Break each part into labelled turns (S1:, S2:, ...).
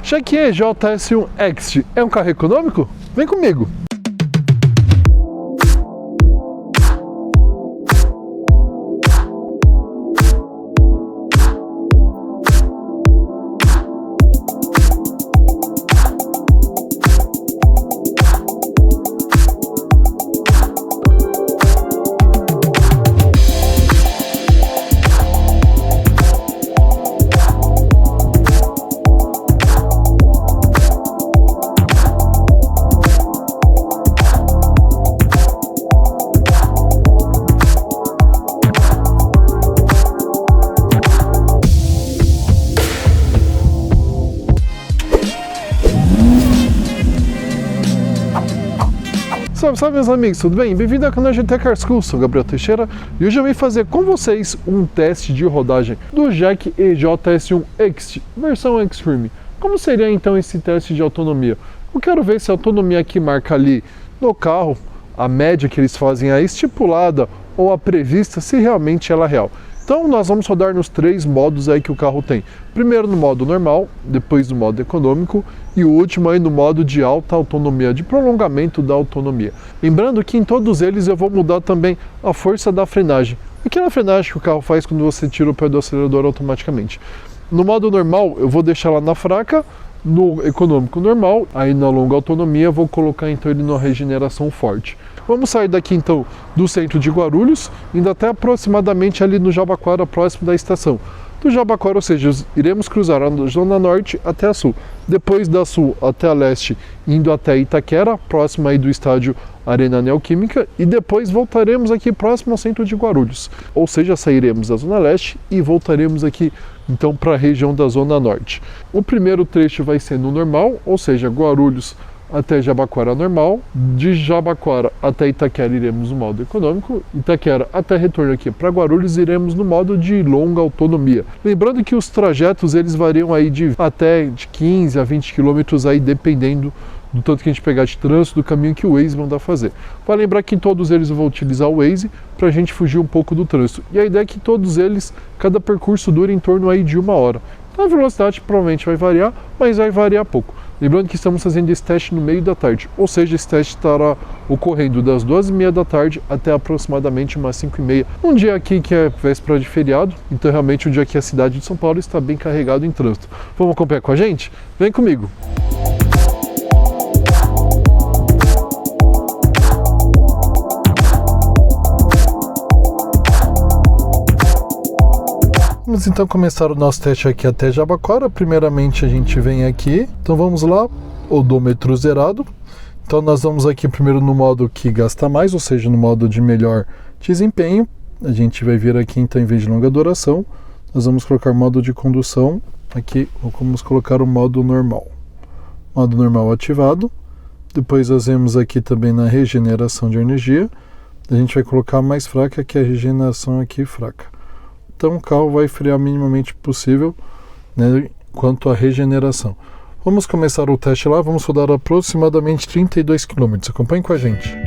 S1: Jack EJS1 X é um carro econômico? Vem comigo! Salve meus amigos, tudo bem? Bem-vindo ao canal GT Car School, sou Gabriel Teixeira e hoje eu vim fazer com vocês um teste de rodagem do Jack EJS1 X, versão Extreme. Como seria então esse teste de autonomia? Eu quero ver se a autonomia que marca ali no carro, a média que eles fazem, a estipulada ou a prevista, se realmente ela é real. Então nós vamos rodar nos 3 modos aí que o carro tem. Primeiro no modo normal, depois no modo econômico e o último aí no modo de alta autonomia, de prolongamento da autonomia. Lembrando que em todos eles eu vou mudar também a força da frenagem. Aquela frenagem que o carro faz quando você tira o pé do acelerador automaticamente. No modo normal eu vou deixar ela na fraca, no econômico normal, aí na longa autonomia eu vou colocar então ele na regeneração forte. Vamos sair daqui então do centro de Guarulhos, indo até aproximadamente ali no Jabaquara, próximo da estação. Do Jabaquara, ou seja, iremos cruzar a Zona Norte até a Sul. Depois da Sul até a Leste, indo até Itaquera, próximo aí do estádio Arena Neoquímica. E depois voltaremos aqui próximo ao centro de Guarulhos. Ou seja, sairemos da Zona Leste e voltaremos aqui então para a região da Zona Norte. O primeiro trecho vai ser no normal, ou seja, Guarulhos até Jabaquara normal, de Jabaquara até Itaquera iremos no modo econômico, Itaquera até retorno aqui para Guarulhos iremos no modo de longa autonomia. Lembrando que os trajetos eles variam aí de até de 15 a 20 km aí dependendo do tanto que a gente pegar de trânsito, do caminho que o Waze manda fazer. Vale lembrar que em todos eles eu vou utilizar o Waze para a gente fugir um pouco do trânsito. E a ideia é que todos eles, cada percurso dura em torno aí de 1 hora. Então a velocidade provavelmente vai variar, mas vai variar pouco. Lembrando que estamos fazendo esse teste no meio da tarde, ou seja, esse teste estará ocorrendo das 2h30 da tarde até aproximadamente umas 5h30. Um dia aqui que é véspera de feriado, então realmente um dia que a cidade de São Paulo está bem carregado em trânsito. Vamos acompanhar com a gente? Vem comigo! Vamos então começar o nosso teste aqui até Jabaquara. Primeiramente a gente vem aqui, então vamos lá, odômetro zerado. Então nós vamos aqui primeiro no modo que gasta mais, ou seja, no modo de melhor desempenho. A gente vai vir aqui então em vez de longa duração, nós vamos colocar modo de condução, aqui vamos colocar o modo normal. Modo normal ativado. Depois nós vemos aqui também na regeneração de energia, a gente vai colocar mais fraca, que é a regeneração aqui fraca. Então o carro vai frear minimamente possível, né, quanto à regeneração. Vamos começar o teste lá, vamos rodar aproximadamente 32 km. Acompanhe com a gente.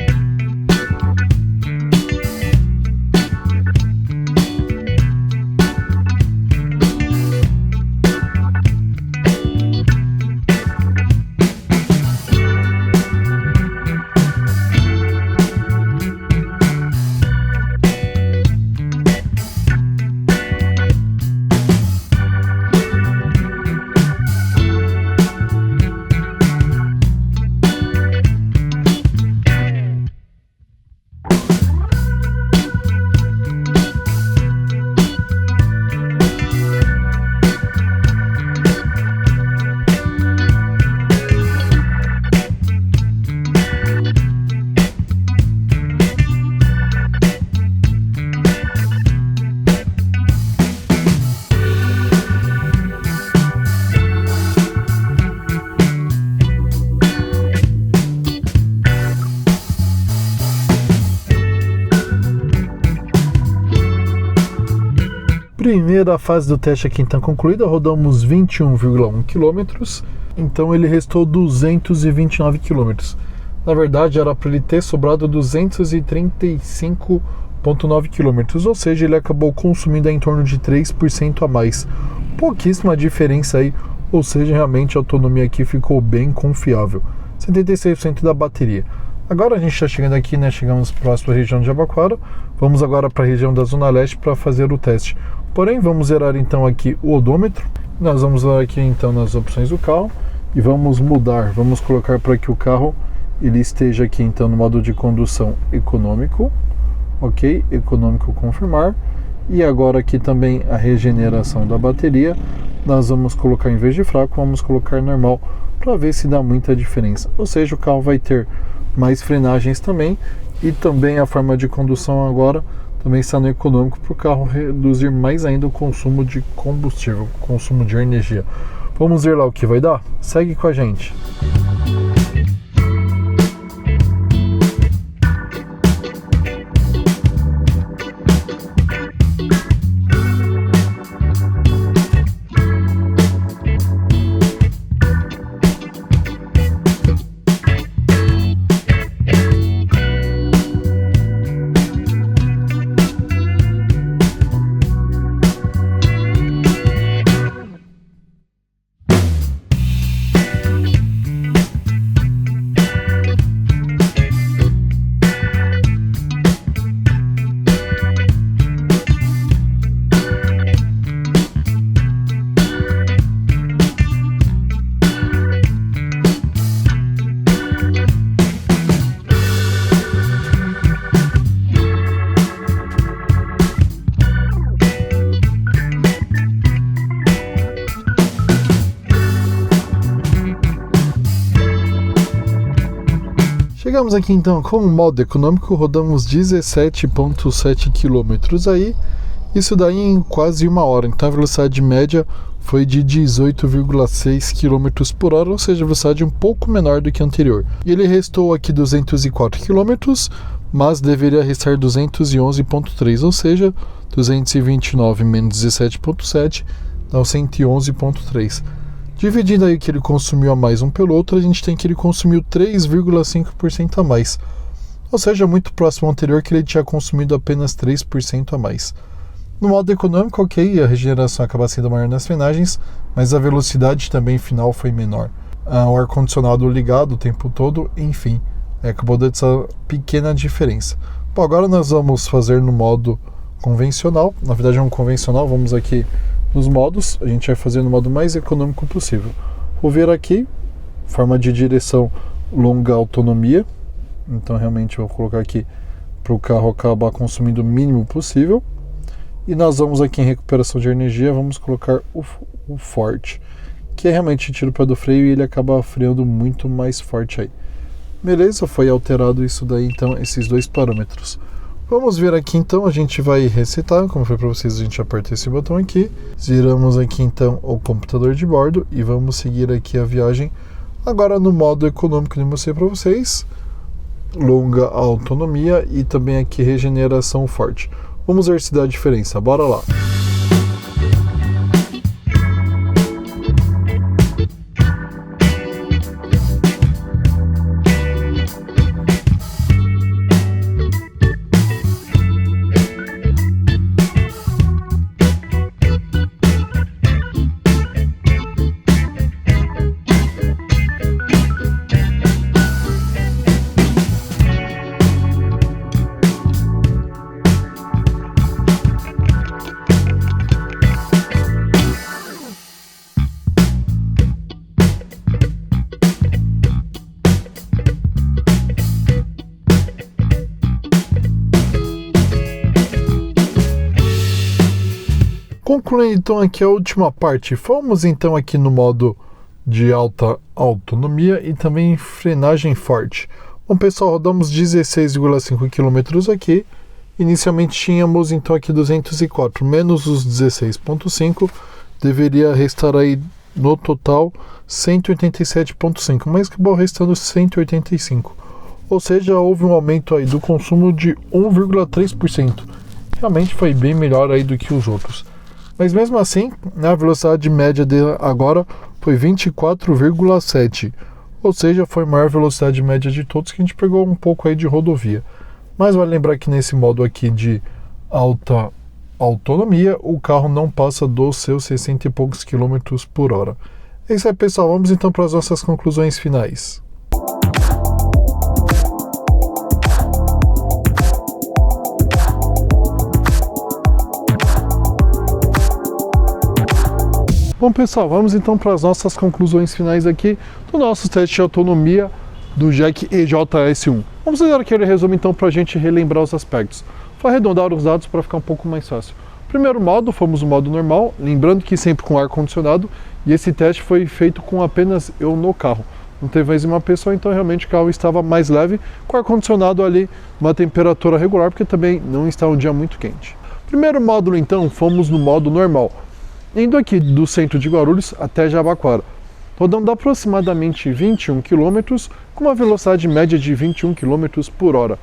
S1: Primeira fase do teste aqui então concluída, rodamos 21,1 km, então ele restou 229 km. Na verdade era para ele ter sobrado 235,9 km, ou seja, ele acabou consumindo em torno de 3% a mais. Pouquíssima diferença aí ou seja, realmente a autonomia aqui ficou bem confiável. 76% da bateria. Agora a gente está chegando aqui, né? Chegamos próximo à região de Jabaquara. Vamos agora para a região da Zona Leste para fazer o teste. Porém, vamos zerar então aqui o odômetro. Nós vamos lá aqui então nas opções do carro e vamos mudar. Vamos colocar para que o carro ele esteja aqui então no modo de condução econômico. Ok, econômico confirmar. E agora aqui também a regeneração da bateria. Nós vamos colocar em vez de fraco, vamos colocar normal para ver se dá muita diferença. Ou seja, o carro vai ter mais frenagens também e também a forma de condução agora também está no econômico para o carro reduzir mais ainda o consumo de combustível, consumo de energia. Vamos ver lá o que vai dar? Segue com a gente. Chegamos aqui então com o modo econômico, rodamos 17,7 km aí, isso daí em quase uma hora, então a velocidade média foi de 18,6 km por hora, ou seja, a velocidade um pouco menor do que a anterior. E ele restou aqui 204 km, mas deveria restar 211,3, ou seja, 229 menos 17,7 dá 111,3. Dividindo aí o que ele consumiu a mais um pelo outro, a gente tem que ele consumiu 3,5% a mais. Ou seja, muito próximo ao anterior, que ele tinha consumido apenas 3% a mais. No modo econômico, ok, a regeneração acaba sendo maior nas frenagens, mas a velocidade também final foi menor. O ar-condicionado ligado o tempo todo, enfim, acabou dando essa pequena diferença. Bom, agora nós vamos fazer no modo convencional. Na verdade é um convencional, vamos aqui nos modos, a gente vai fazer no modo mais econômico possível. Vou ver aqui, forma de direção longa autonomia, então realmente eu vou colocar aqui para o carro acabar consumindo o mínimo possível. E nós vamos aqui em recuperação de energia, vamos colocar o forte, que é realmente tiro para do freio e ele acaba freando muito mais forte aí. Beleza, foi alterado isso daí então, esses dois parâmetros. Vamos ver aqui então, a gente vai resetar, como foi para vocês, a gente aperta esse botão aqui, zeramos aqui então o computador de bordo e vamos seguir aqui a viagem, agora no modo econômico que eu mostrei para vocês, longa autonomia e também aqui regeneração forte. Vamos ver se dá a diferença, bora lá! Concluindo então aqui a última parte, fomos então aqui no modo de alta autonomia e também frenagem forte. Bom pessoal, rodamos 16,5 km aqui, inicialmente tínhamos então aqui 204, menos os 16,5, deveria restar aí no total 187,5, mas acabou restando 185, ou seja, houve um aumento aí do consumo de 1,3%, realmente foi bem melhor aí do que os outros. Mas mesmo assim, a velocidade média dele agora foi 24,7, ou seja, foi a maior velocidade média de todos, que a gente pegou um pouco aí de rodovia. Mas vale lembrar que nesse modo aqui de alta autonomia, o carro não passa dos seus 60 e poucos quilômetros por hora. É isso aí, pessoal. Vamos então para as nossas conclusões finais. Bom, pessoal, vamos então para as nossas conclusões finais aqui do nosso teste de autonomia do Jack EJS1. Vamos fazer aquele resumo então para a gente relembrar os aspectos. Vou arredondar os dados para ficar um pouco mais fácil. Primeiro modo, fomos no modo normal, lembrando que sempre com ar-condicionado, e esse teste foi feito com apenas eu no carro. Não teve mais uma pessoa, então realmente o carro estava mais leve, com ar-condicionado ali, uma temperatura regular, porque também não está um dia muito quente. Primeiro módulo então, fomos no modo normal, indo aqui do centro de Guarulhos até Jabaquara, rodando aproximadamente 21 km, com uma velocidade média de 21 km por hora.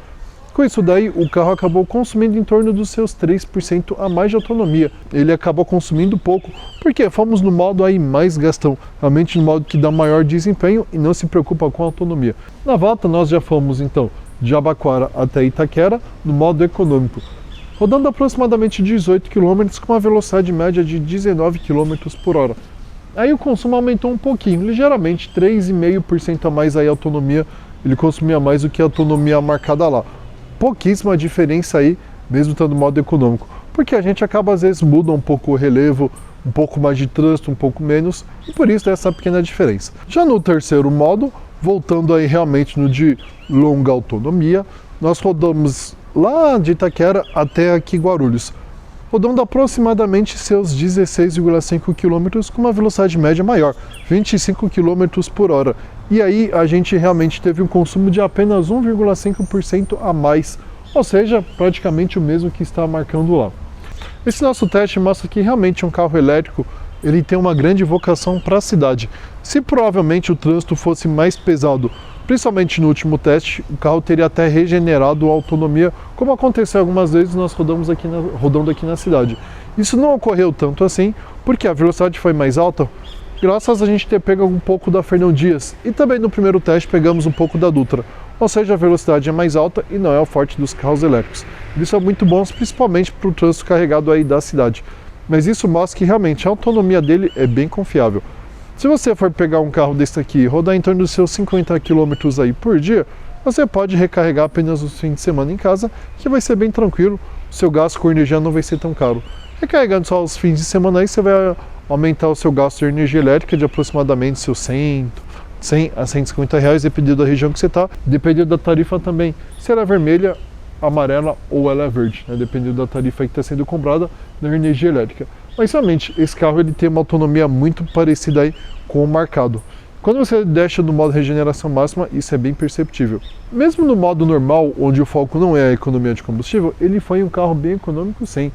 S1: Com isso daí, o carro acabou consumindo em torno dos seus 3% a mais de autonomia. Ele acabou consumindo pouco, porque fomos no modo aí mais gastão, realmente no modo que dá maior desempenho e não se preocupa com a autonomia. Na volta nós já fomos então de Jabaquara até Itaquera no modo econômico, rodando aproximadamente 18 km com uma velocidade média de 19 km por hora. Aí o consumo aumentou um pouquinho, ligeiramente, 3,5% a mais aí a autonomia, ele consumia mais do que a autonomia marcada lá. Pouquíssima diferença aí, mesmo estando no modo econômico, porque a gente acaba às vezes muda um pouco o relevo, um pouco mais de trânsito, um pouco menos, e por isso essa pequena diferença. Já no terceiro modo, voltando aí realmente no de longa autonomia, nós rodamos lá de Itaquera até aqui Guarulhos, rodando aproximadamente seus 16,5 km com uma velocidade média maior, 25 km por hora. E aí a gente realmente teve um consumo de apenas 1,5% a mais, ou seja, praticamente o mesmo que está marcando lá. Esse nosso teste mostra que realmente um carro elétrico ele tem uma grande vocação para a cidade. Se provavelmente o trânsito fosse mais pesado, principalmente no último teste, o carro teria até regenerado a autonomia, como aconteceu algumas vezes nós rodando aqui na cidade. Isso não ocorreu tanto assim, porque a velocidade foi mais alta, graças a gente ter pego um pouco da Fernão Dias, e também no primeiro teste pegamos um pouco da Dutra, ou seja, a velocidade é mais alta e não é o forte dos carros elétricos. Eles são muito bons, principalmente para o trânsito carregado aí da cidade, mas isso mostra que realmente a autonomia dele é bem confiável. Se você for pegar um carro desse aqui e rodar em torno dos seus 50 km aí por dia, você pode recarregar apenas os fins de semana em casa, que vai ser bem tranquilo, o seu gasto com energia não vai ser tão caro. Recarregando só os fins de semana aí, você vai aumentar o seu gasto de energia elétrica de aproximadamente seus 100 a 150 reais, dependendo da região que você está, dependendo da tarifa também, se ela é vermelha, amarela ou ela é verde, né? Dependendo da tarifa que está sendo cobrada da energia elétrica. Mas realmente, esse carro ele tem uma autonomia muito parecida aí com o marcado. Quando você deixa no modo regeneração máxima, isso é bem perceptível. Mesmo no modo normal, onde o foco não é a economia de combustível, ele foi um carro bem econômico sim.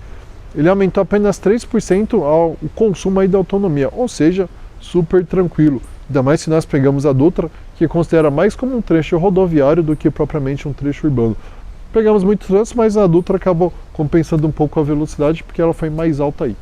S1: Ele aumentou apenas 3% o consumo aí da autonomia, ou seja, super tranquilo. Ainda mais se nós pegamos a Dutra, que considera mais como um trecho rodoviário do que propriamente um trecho urbano. Pegamos muito trânsito, mas a Dutra acabou compensando um pouco a velocidade, porque ela foi mais alta aí.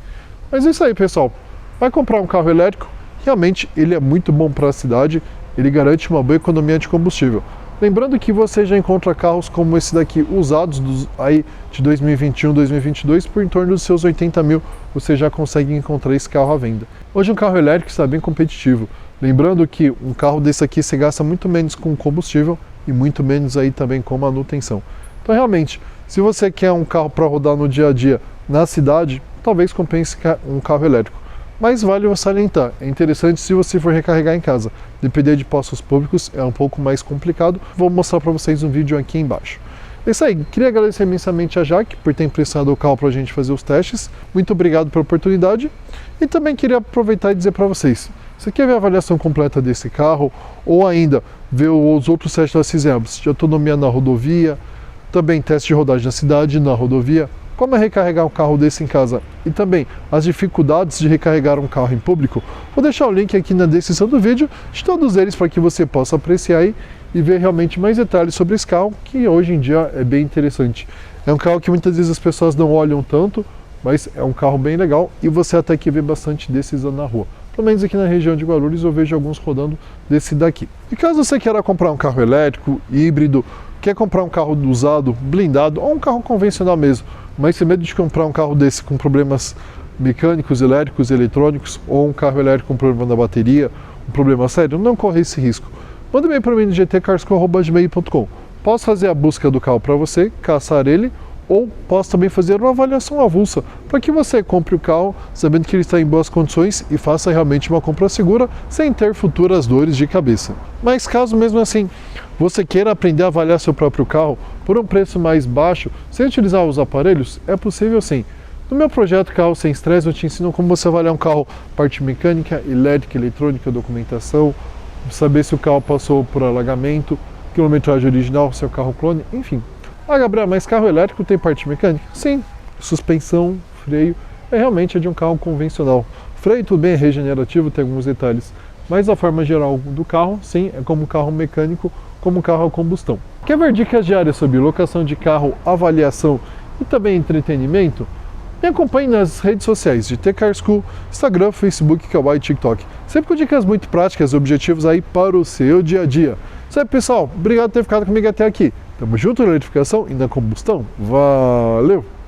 S1: Mas é isso aí, pessoal. Vai comprar um carro elétrico, realmente ele é muito bom para a cidade, ele garante uma boa economia de combustível. Lembrando que você já encontra carros como esse daqui, usados aí de 2021, 2022, por em torno dos seus 80 mil, você já consegue encontrar esse carro à venda. Hoje um carro elétrico está bem competitivo. Lembrando que um carro desse aqui você gasta muito menos com combustível e muito menos aí também com manutenção. Então realmente, se você quer um carro para rodar no dia a dia na cidade, talvez compense um carro elétrico. Mas vale salientar, é interessante se você for recarregar em casa. Depender de postos públicos é um pouco mais complicado. Vou mostrar para vocês um vídeo aqui embaixo. É isso aí, queria agradecer imensamente a Jaque por ter emprestado o carro para a gente fazer os testes. Muito obrigado pela oportunidade. E também queria aproveitar e dizer para vocês, você quer ver a avaliação completa desse carro, ou ainda ver os outros testes que nós fizemos, de autonomia na rodovia, também teste de rodagem na cidade, na rodovia, como é recarregar um carro desse em casa e também as dificuldades de recarregar um carro em público, vou deixar o link aqui na descrição do vídeo de todos eles para que você possa apreciar aí e ver realmente mais detalhes sobre esse carro, que hoje em dia é bem interessante. É um carro que muitas vezes as pessoas não olham tanto, mas é um carro bem legal e você até que vê bastante desses na rua. Pelo menos aqui na região de Guarulhos eu vejo alguns rodando desse daqui. E caso você queira comprar um carro elétrico, híbrido, quer comprar um carro usado, blindado ou um carro convencional mesmo, mas sem medo de comprar um carro desse com problemas mecânicos, elétricos, eletrônicos, ou um carro elétrico com problema na bateria, um problema sério, não corre esse risco. Manda e-mail para mim no gtcarschool@gmail.com. Posso fazer a busca do carro para você, caçar ele, ou posso também fazer uma avaliação avulsa para que você compre o carro sabendo que ele está em boas condições e faça realmente uma compra segura sem ter futuras dores de cabeça. Mas caso mesmo assim você queira aprender a avaliar seu próprio carro por um preço mais baixo sem utilizar os aparelhos, é possível sim. No meu projeto Carro Sem Estresse eu te ensino como você avaliar um carro, parte mecânica, elétrica, eletrônica, documentação, saber se o carro passou por alagamento, quilometragem original, se é o carro clone, enfim. Ah, Gabriel, mas carro elétrico tem parte mecânica? Sim, suspensão, freio, realmente é de um carro convencional. Freio tudo bem, é regenerativo, tem alguns detalhes, mas a forma geral do carro, sim, é como um carro mecânico, como um carro a combustão. Quer ver dicas diárias sobre locação de carro, avaliação e também entretenimento? Me acompanhe nas redes sociais de TCar School, Instagram, Facebook, Kawaii e TikTok. Sempre com dicas muito práticas e objetivos aí para o seu dia a dia. Isso aí, pessoal. Obrigado por ter ficado comigo até aqui. Tamo junto na eletrificação e na combustão. Valeu!